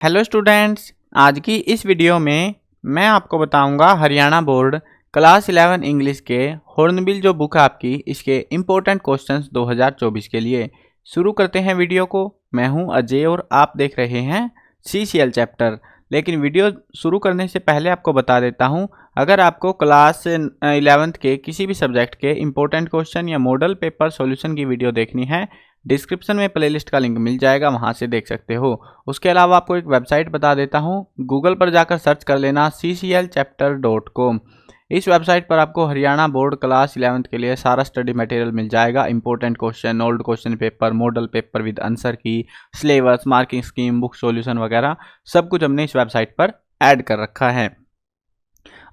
Hello students, आज की इस वीडियो में मैं आपको बताऊंगा हरियाणा बोर्ड क्लास 11 इंग्लिश के हॉर्नबिल जो बुक है आपकी, इसके इम्पोर्टेंट क्वेश्चंस 2024 के लिए। शुरू करते हैं वीडियो को। मैं हूं अजय और आप देख रहे हैं CCL चैप्टर। लेकिन वीडियो शुरू करने से पहले आपको बता देता हूं, अगर आपको क्लास 11th के किसी भी सब्जेक्ट के इम्पोर्टेंट क्वेश्चन या मॉडल पेपर सॉल्यूशन की वीडियो देखनी है, डिस्क्रिप्शन में प्लेलिस्ट का लिंक मिल जाएगा, वहां से देख सकते हो। उसके अलावा आपको एक वेबसाइट बता देता हूँ, गूगल पर जाकर सर्च कर लेना cclchapter.com। इस वेबसाइट पर आपको हरियाणा बोर्ड क्लास 11th के लिए सारा स्टडी मटेरियल मिल जाएगा। Important question, old question paper, model paper with answer की, syllabus, marking scheme, book solution वगैरह सब कुछ हमने इस वेबसाइट पर ऐड कर रखा है।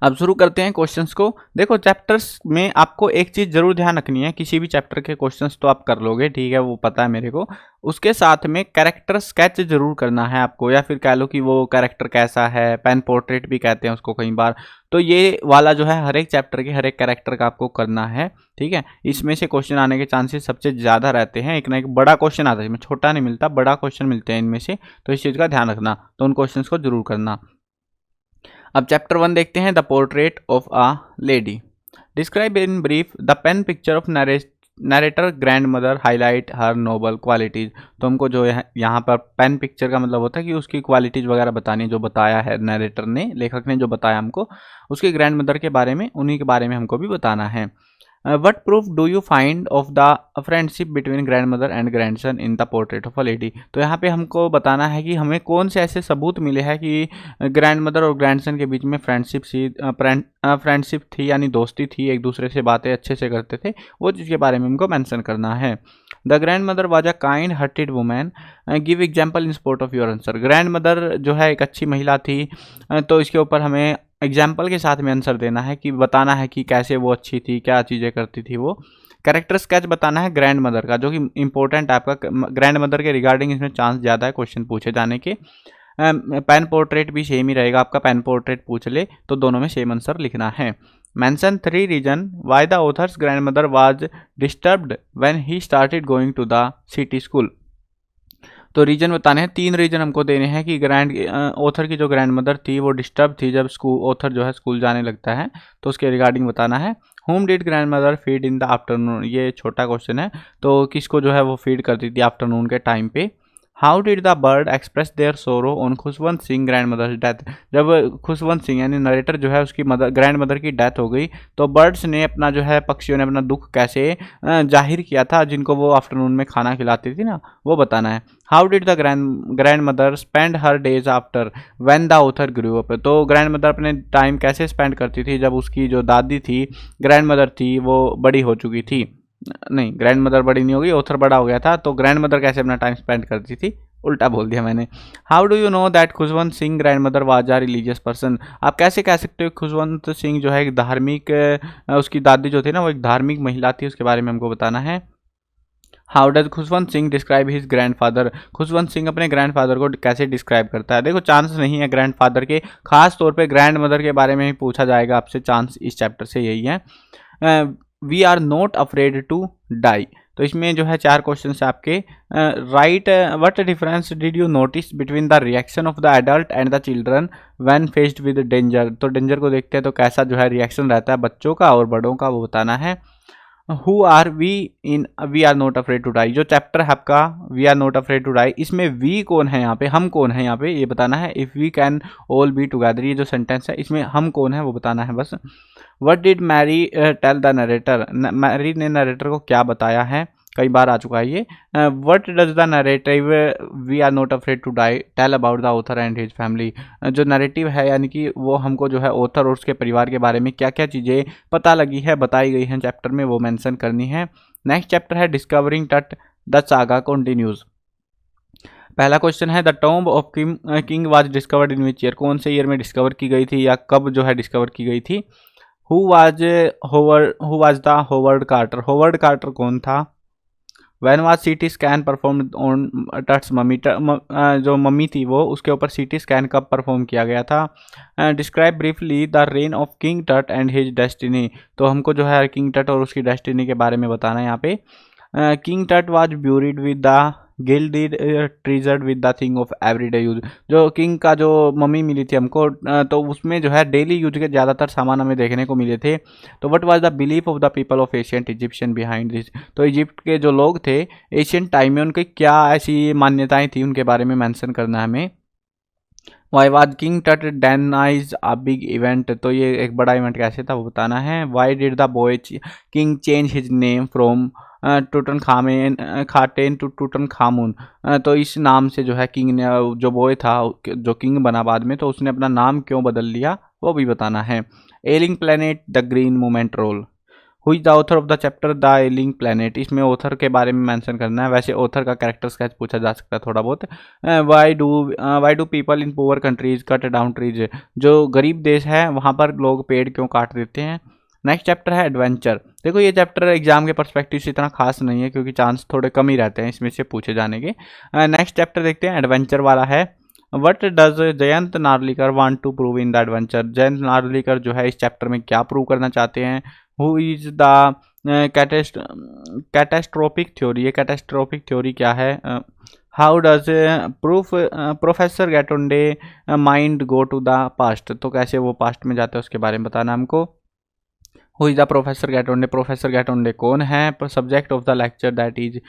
अब शुरू करते हैं क्वेश्चंस को। देखो, चैप्टर्स में आपको एक चीज़ जरूर ध्यान रखनी है, किसी भी चैप्टर के क्वेश्चंस तो आप कर लोगे, ठीक है, वो पता है मेरे को। उसके साथ में कैरेक्टर स्केच जरूर करना है आपको, या फिर कह लो कि वो कैरेक्टर कैसा है, पेन पोर्ट्रेट भी कहते हैं उसको कई बार। तो ये वाला जो है हर एक चैप्टर के हर एक कैरेक्टर का आपको करना है, ठीक है। इसमें से क्वेश्चन आने के चांसेस सबसे ज़्यादा रहते हैं। एक ना एक बड़ा क्वेश्चन आता है, इसमें छोटा नहीं मिलता, बड़ा क्वेश्चन मिलते हैं इनमें से, तो इस चीज़ का ध्यान रखना। तो उन क्वेश्चन को जरूर करना। अब चैप्टर 1 देखते हैं, the portrait of a lady. Describe in brief the pen picture of narrator grand mother, highlight her noble qualities. तो हमको जो है यहाँ पर पेन पिक्चर का मतलब होता है कि उसकी क्वालिटीज वगैरह बतानी, जो बताया है नरेटर ने, लेखक ने जो बताया हमको उसकी ग्रैंड मदर के बारे में, उन्हीं के बारे में हमको भी बताना है। What proof do you find of the friendship between grand mother and grandson in the portrait of a lady. तो यहाँ पे हमको बताना है कि हमें कौन से ऐसे सबूत मिले हैं कि ग्रैंड मदर और ग्रैंडसन के बीच में फ्रेंडशिप थी, यानी दोस्ती थी, एक दूसरे से बातें अच्छे से करते थे, वो चीज़ के बारे में हमको मेंशन करना है। The grand mother was a kind hearted women, give example in support of your answer. Grand mother जो है एक अच्छी महिला थी, तो इसके ऊपर हमें एग्जाम्पल के साथ में आंसर देना है, कि बताना है कि कैसे वो अच्छी थी, क्या चीज़ें करती थी वो। कैरेक्टर स्केच बताना है ग्रैंड मदर का, जो कि इंपॉर्टेंट आपका ग्रैंड मदर के रिगार्डिंग इसमें चांस ज़्यादा है क्वेश्चन पूछे जाने के। पेन पोर्ट्रेट भी सेम ही रहेगा आपका, पेन पोर्ट्रेट पूछ ले तो दोनों में सेम आंसर लिखना है। Mention 3 reason why the author's grand mother was disturbed when he started going to the city school. तो रीजन बताने हैं, 3 रीजन हमको देने हैं कि ऑथर की जो ग्रैंड मदर थी वो डिस्टर्ब थी जब ऑथर जो है स्कूल जाने लगता है, तो उसके रिगार्डिंग बताना है। Home did grand mother feed in the afternoon, ये छोटा क्वेश्चन है, तो किसको जो है वो फीड करती थी आफ्टरनून के टाइम पे। How did the bird express their sorrow on Khushwant Singh grandmother's death. जब खुशवंत सिंह यानी नरेटर जो है उसकी ग्रैंड मदर की डेथ हो गई, तो बर्ड्स ने अपना जो है, पक्षियों ने अपना दुख कैसे जाहिर किया था, जिनको वो आफ्टरनून में खाना खिलाती थी ना, वो बताना है। How did the grand mother spend her days after when the author grew up. तो ग्रैंड मदर अपने टाइम कैसे स्पेंड करती थी जब उसकी जो दादी थी, ग्रैंड मदर थी, वो बड़ी हो चुकी थी। नहीं, ग्रैंड मदर बड़ी नहीं होगी, ऑथर बड़ा हो गया था, तो ग्रैंड मदर कैसे अपना टाइम स्पेंड करती थी, उल्टा बोल दिया मैंने। How do you know that Khushwant Singh grand mother was a religious person. आप कैसे कह सकते हो खुशवंत सिंह जो है एक धार्मिक, उसकी दादी जो थी ना वो एक धार्मिक महिला थी, उसके बारे में हमको बताना है। How does Khushwant Singh describe his grandfather. Khushwant Singh अपने ग्रैंडफादर को कैसे डिस्क्राइब करता है। देखो, चांस नहीं है ग्रैंडफादर के, खास तौर पे ग्रैंड मदर के बारे में ही पूछा जाएगा आपसे, चांस इस चैप्टर से यही है। We are not afraid to die. तो इसमें जो है 4 क्वेश्चन है आपके। Write what difference did you notice between the reaction of the adult and the children when faced with danger. तो डेंजर को देखते हैं तो कैसा जो है रिएक्शन रहता है बच्चों का और बड़ों का, वो बताना है। Who are we in we are not afraid to die. जो चैप्टर है आपका we are not afraid to die, इसमें वी कौन है, यहाँ पे हम कौन है, यहाँ पे ये बताना है। If we can all be together, ये जो सेंटेंस है इसमें हम कौन है वो बताना है बस। What did Mary tell the narrator. Mary ने नरेटर को क्या बताया है, कई बार आ चुका है ये। What does the narrative we are not afraid to die tell about the author and his family. जो नरेटिव है यानी कि वो हमको जो है ऑथर और उसके परिवार के बारे में क्या क्या चीज़ें पता लगी है, बताई गई हैं चैप्टर में, वो मेंशन करनी है। नेक्स्ट चैप्टर है डिस्कवरिंग टट द सागा कंटिन्यूज। पहला क्वेश्चन है the tomb of king was discovered in which year. कौन से ईयर में डिस्कवर की गई थी या कब जो है डिस्कवर की गई थी। Who was the Howard Carter. Howard Carter कौन था। When was CT scan perform on Tut's mummy. जो मम्मी थी वो, उसके ऊपर सीटी स्कैन कब परफॉर्म किया गया था। Describe briefly the rain of king टट एंड हिज डेस्टिनी। तो हमको जो है किंग टट और उसकी डेस्टिनी के बारे में बताना है यहाँ पे। King Tut was buried with the gilded treasured with the thing of everyday use. जो किंग का जो मम्मी मिली थी हमको तो उसमें जो है डेली यूज के ज़्यादातर सामान हमें देखने को मिले थे। तो what was the belief of the people of ancient Egyptian behind this. तो इजिप्ट के जो लोग थे एशियन टाइम में उनकी क्या ऐसी मान्यताएं थी उनके बारे में मेंशन करना है हमें। वाई वाज किंग टट डेनाइज अ बिग इवेंट। तो ये एक बड़ा इवेंट कैसे था वो बताना है। Why did the boy king change his name from Tutankhaten to Tutankhamun. तो इस नाम से जो है किंग ने जो बॉय था जो किंग बना बाद में तो उसने अपना नाम क्यों बदल लिया वो भी बताना है। Ailing planet the green movement role. Who is the author of the chapter the ailing planet. इसमें ऑथर के बारे में मेंशन करना है। वैसे ऑथर का कैरेक्टर स्केच पूछा जा सकता है थोड़ा बहुत। Why do people in poor countries cut down trees. जो गरीब देश है वहाँ पर लोग पेड़ क्यों काट देते हैं। नेक्स्ट चैप्टर है एडवेंचर। देखो ये चैप्टर एग्जाम के पर्सपेक्टिव से इतना खास नहीं है क्योंकि चांस थोड़े कम ही रहते हैं इसमें से पूछे जाने के। नेक्स्ट चैप्टर देखते हैं एडवेंचर वाला है। What does Jayant Narlikar want to prove in the adventure. Jayant Narlikar जो है इस चैप्टर में क्या प्रूव करना चाहते हैं। Who is the catastrophic theory. ये कैटेस्ट्रोपिक थ्योरी क्या है। How does professor Gaitonde mind go to the past. तो कैसे वो पास्ट में जाते हैं उसके बारे में बताना हमको। Who is the professor Gaitonde. Professor Gaitonde कौन है। Subject of the lecture that is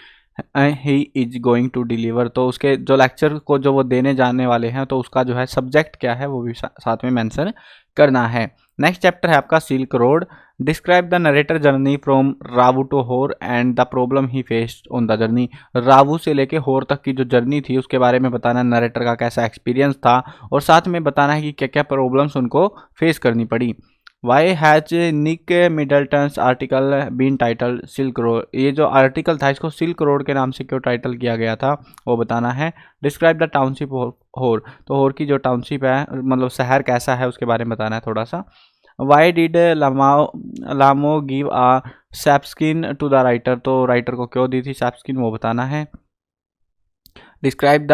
he is going to deliver. तो उसके जो लेक्चर को जो वो देने जाने वाले हैं तो उसका जो है सब्जेक्ट क्या है वो भी साथ में मेंशन करना है। नेक्स्ट चैप्टर है आपका silk road. Describe the narrator journey from Ravu to Hor and the problem he faced on the journey. Ravu से लेके होर तक की जो जर्नी थी उसके बारे में बताना है। नरेटर का कैसा एक्सपीरियंस था और साथ में बताना है कि क्या क्या प्रॉब्लम्स उनको फेस करनी पड़ी। Why has Nick Middleton's article been title silk road. ये जो आर्टिकल था इसको सिल्क रोड के नाम से क्यों टाइटल किया गया था वो बताना है। डिस्क्राइब द टाउनशिप होर। तो होर की जो टाउनशिप है मतलब शहर कैसा है उसके बारे में बताना है थोड़ा सा। Why did Lhamo give a sheepskin to the writer. तो राइटर को क्यों दी थी सैप्सकिन वो बताना है। Describe the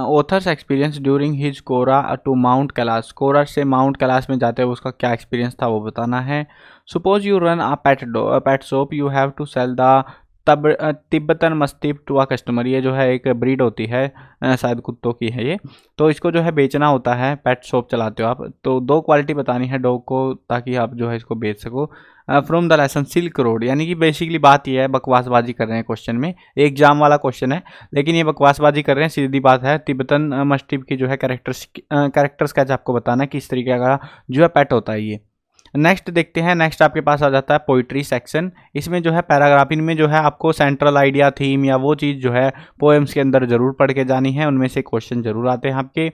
author's experience during his kora to Mount Kailash. Kora से माउंट कैलाश में जाते हुए उसका क्या एक्सपीरियंस था वो बताना है। Suppose you run a pet shop you have to sell the Tibetan mastiff to a customer. ये जो है एक ब्रीड होती है शायद कुत्तों की है ये। तो इसको जो है बेचना होता है पेट शॉप चलाते हो आप तो दो क्वालिटी बतानी है डॉग को ताकि आप जो है इसको बेच सको। From the lesson silk road यानी कि बेसिकली बात यह है बकवासबाजी कर रहे हैं क्वेश्चन में एग्जाम वाला क्वेश्चन है लेकिन ये बकवासबाजी कर रहे हैं सीधी बात है। तिब्बतन मस्टिफ की जो है कैरेक्टर्स कैच आपको बताना है किस तरीके का जो है पेट होता है ये। नेक्स्ट देखते हैं। नेक्स्ट आपके पास आ जाता है पोइट्री सेक्शन। इसमें जो है पैराग्राफ इनमें जो है आपको सेंट्रल आइडिया थीम या वो चीज़ जो है पोएम्स के अंदर जरूर पढ़ के जानी है। उनमें से क्वेश्चन जरूर आते हैं आपके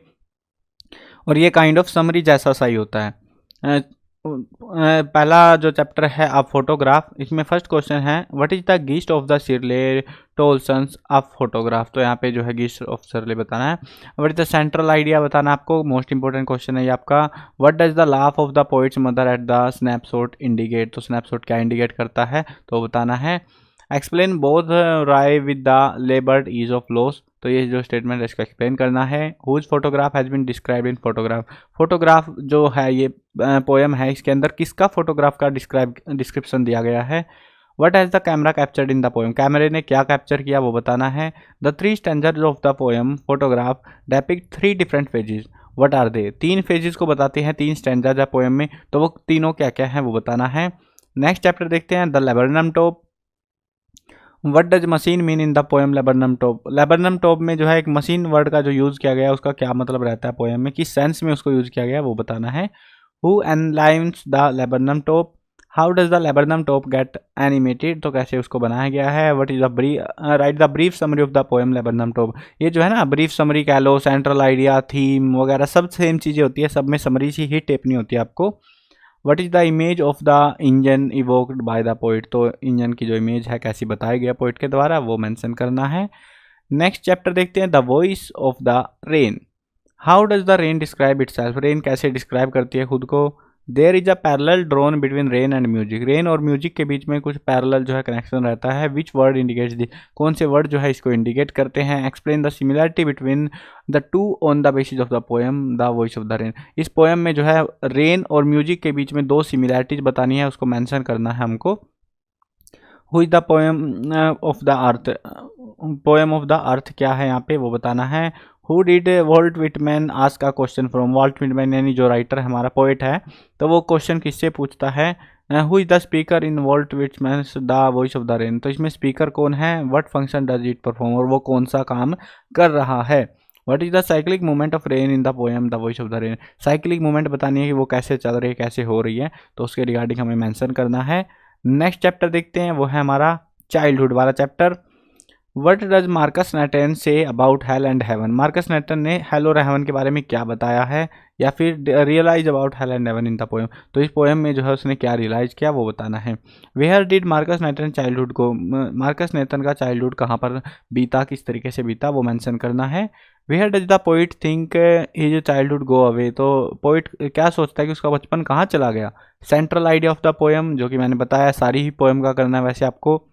और ये काइंड ऑफ समरी जैसा सा ही होता है। पहला जो चैप्टर है आप फोटोग्राफ। इसमें फर्स्ट क्वेश्चन है what is the gist of the शिरले टोलसन्स ऑफ फोटोग्राफ। तो यहाँ पे जो है गिस्ट ऑफ शिरले बताना है। What is the central idea बताना आपको। मोस्ट इंपॉर्टेंट क्वेश्चन है ये आपका। What does the laugh of the poet's mother at the snapshot indicate. तो स्नैपशॉट क्या इंडिकेट करता है तो बताना है। Explain both wry with the laboured ease of loss. तो ये जो स्टेटमेंट है इसको एक्सप्लेन करना है। Whose photograph has been described in photograph. Photograph जो है ये पोएम है इसके अंदर किसका फोटोग्राफ का डिस्क्रिप्शन दिया गया है। What has the camera captured in the poem. कैमरे ने क्या कैप्चर किया वो बताना है। The three stanzas of the poem photograph depict three different phases. What are they. तीन फेजेस को बताते हैं तीन स्टैंजर्स है पोएम में तो वो तीनों क्या क्या है वो बताना है। नेक्स्ट चैप्टर देखते हैं the laburnum top. What does machine mean in the poem laburnum top. Laburnum top में जो है एक मशीन वर्ड का जो यूज़ किया गया है उसका क्या मतलब रहता है पोएम में किस सेंस में उसको यूज़ किया गया है वो बताना है। Who enlivens the laburnum top. How does the laburnum top get animated. तो कैसे उसको बनाया गया है। What is the write the brief summary of the poem laburnum top. ये जो है ना ब्रीफ समरी कह लो सेंट्रल आइडिया थीम वगैरह सब सेम चीज़ें होती है सब में समरी सी ही टेपनी होती है आपको। What is the image of the engine evoked by the poet. तो इंजन की जो इमेज है कैसी बताई गया पोइट के द्वारा वो मेंशन करना है। नेक्स्ट चैप्टर देखते हैं the voice of the rain. How does the rain describe itself. Rain कैसे डिस्क्राइब करती है खुद को। There is a parallel drawn between rain and music. Rain और म्यूजिक के बीच में कुछ पैरेलल जो है कनेक्शन रहता है। विच वर्ड इंडिकेट्स दी। कौन से वर्ड जो है इसको इंडिकेट करते हैं। Explain the similarity between the two on the basis of the poem the voice of the rain. इस पोएम में जो है रेन और म्यूजिक के बीच में दो सिमिलरिटीज बतानी है उसको मेंशन करना है हमको। Who is the poem of the earth, poem of the earth क्या है यहाँ पे वो बताना है। Who did Walt Whitman ask a question from, Walt Whitman यानी जो राइटर हमारा पोएट है, तो वो क्वेश्चन किससे पूछता है। Who is the speaker in Walt Whitman's the voice of the rain, तो इसमें स्पीकर कौन है, what function does it perform, और वो कौन सा काम कर रहा है। What is the cyclic movement of rain in the poem the voice of the rain, cyclic movement बतानी है कि वो कैसे चल रही है, कैसे हो रही है, तो उसके रिगार्डिंग हमें मेंशन करना है। नेक्स्ट चैप्टर देखते हैं, वो है हमारा चाइल्डहुड वाला चैप्टर। What does Markus Natten say about hell and heaven, Markus Natten ने हेल और हेवन के बारे में क्या बताया है, या फिर realise about hell and heaven in the poem, तो इस पोएम में जो है उसने क्या रियलाइज किया वो बताना है। वेयर डिड मार्कस नैटन चाइल्डहुड को, मार्कस नैटन का चाइल्डहुड कहाँ पर बीता, किस तरीके से बीता, वो मेंशन करना है। Where does the poet think his childhood go away, तो पोइट क्या सोचता है कि उसका बचपन कहाँ चला गया। Central idea of the poem, जो कि मैंने बताया सारी ही पोएम का करना है वैसे आपको।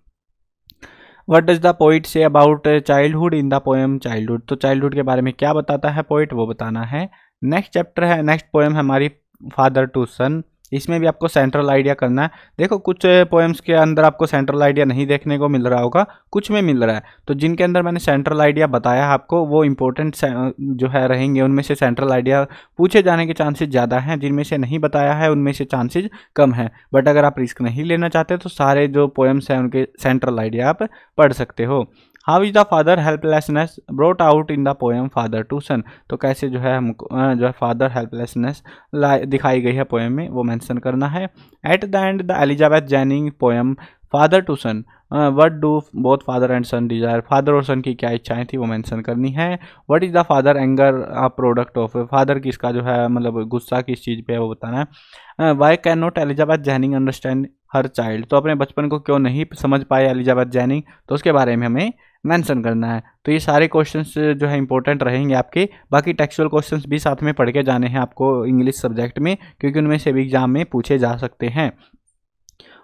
What does the poet say about childhood in the poem childhood, तो चाइल्डहुड के बारे में क्या बताता है पोइट वो बताना है। नेक्स्ट चैप्टर है, नेक्स्ट पोएम है हमारी फादर टू सन, इसमें भी आपको सेंट्रल आइडिया करना है। देखो कुछ पोएम्स के अंदर आपको सेंट्रल आइडिया नहीं देखने को मिल रहा होगा, कुछ में मिल रहा है, तो जिनके अंदर मैंने सेंट्रल आइडिया बताया है आपको वो इंपॉर्टेंट जो है रहेंगे, उनमें से सेंट्रल आइडिया पूछे जाने के चांसेस ज़्यादा हैं, जिनमें से नहीं बताया है उनमें से चांसेस कम है। बट अगर आप रिस्क नहीं लेना चाहते तो सारे जो पोएम्स हैं उनके सेंट्रल आइडिया आप पढ़ सकते हो। How is the father helplessness brought out in the poem father to son, तो कैसे जो है हमको जो है फादर हेल्पलेसनेस दिखाई गई है पोएम में वो मेंशन करना है। At the end the Elizabeth Jenning poem father to son, what do both father and son desire, father और सन की क्या इच्छाएं थी वो मेंशन करनी है। What is the father anger a product of, father किसका जो है मतलब गुस्सा किस चीज़ पे है वो बताना है। Why can not Elizabeth Jenning understand her child, तो अपने बचपन को क्यों नहीं समझ पाए एलिजाबेथ जेनिंग, तो उसके बारे में हमें मेंशन करना है। तो ये सारे क्वेश्चंस जो है इंपॉर्टेंट रहेंगे आपके, बाकी टेक्सुअल क्वेश्चंस भी साथ में पढ़ के जाने हैं आपको इंग्लिश सब्जेक्ट में, क्योंकि उनमें से भी एग्जाम में पूछे जा सकते हैं।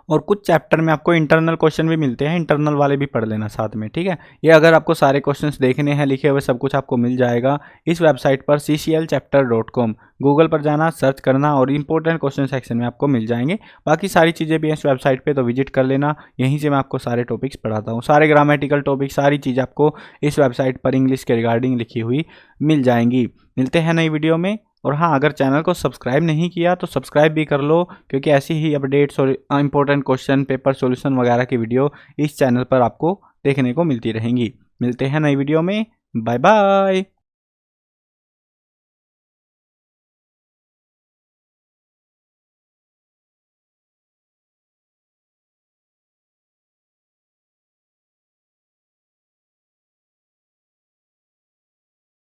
और कुछ चैप्टर में आपको इंटरनल क्वेश्चन भी मिलते हैं, इंटरनल वाले भी पढ़ लेना साथ में, ठीक है। ये अगर आपको सारे क्वेश्चंस देखने हैं लिखे हुए सब कुछ आपको मिल जाएगा इस वेबसाइट पर cclchapter.com, गूगल पर जाना सर्च करना और इंपॉर्टेंट क्वेश्चन सेक्शन में आपको मिल जाएंगे। बाकी सारी चीज़ें भी इस वेबसाइट पे तो विजिट कर लेना, यहीं से मैं आपको सारे टॉपिक्स पढ़ाता हूँ, सारे ग्रामेटिकल टॉपिक सारी चीज़ आपको इस वेबसाइट पर इंग्लिश के रिगार्डिंग लिखी हुई मिल जाएंगी। मिलते हैं नई वीडियो में। और हाँ, अगर चैनल को सब्सक्राइब नहीं किया तो सब्सक्राइब भी कर लो, क्योंकि ऐसी ही अपडेट्स और इंपॉर्टेंट क्वेश्चन पेपर सॉल्यूशन वगैरह की वीडियो इस चैनल पर आपको देखने को मिलती रहेंगी। मिलते हैं नई वीडियो में, बाय बाय।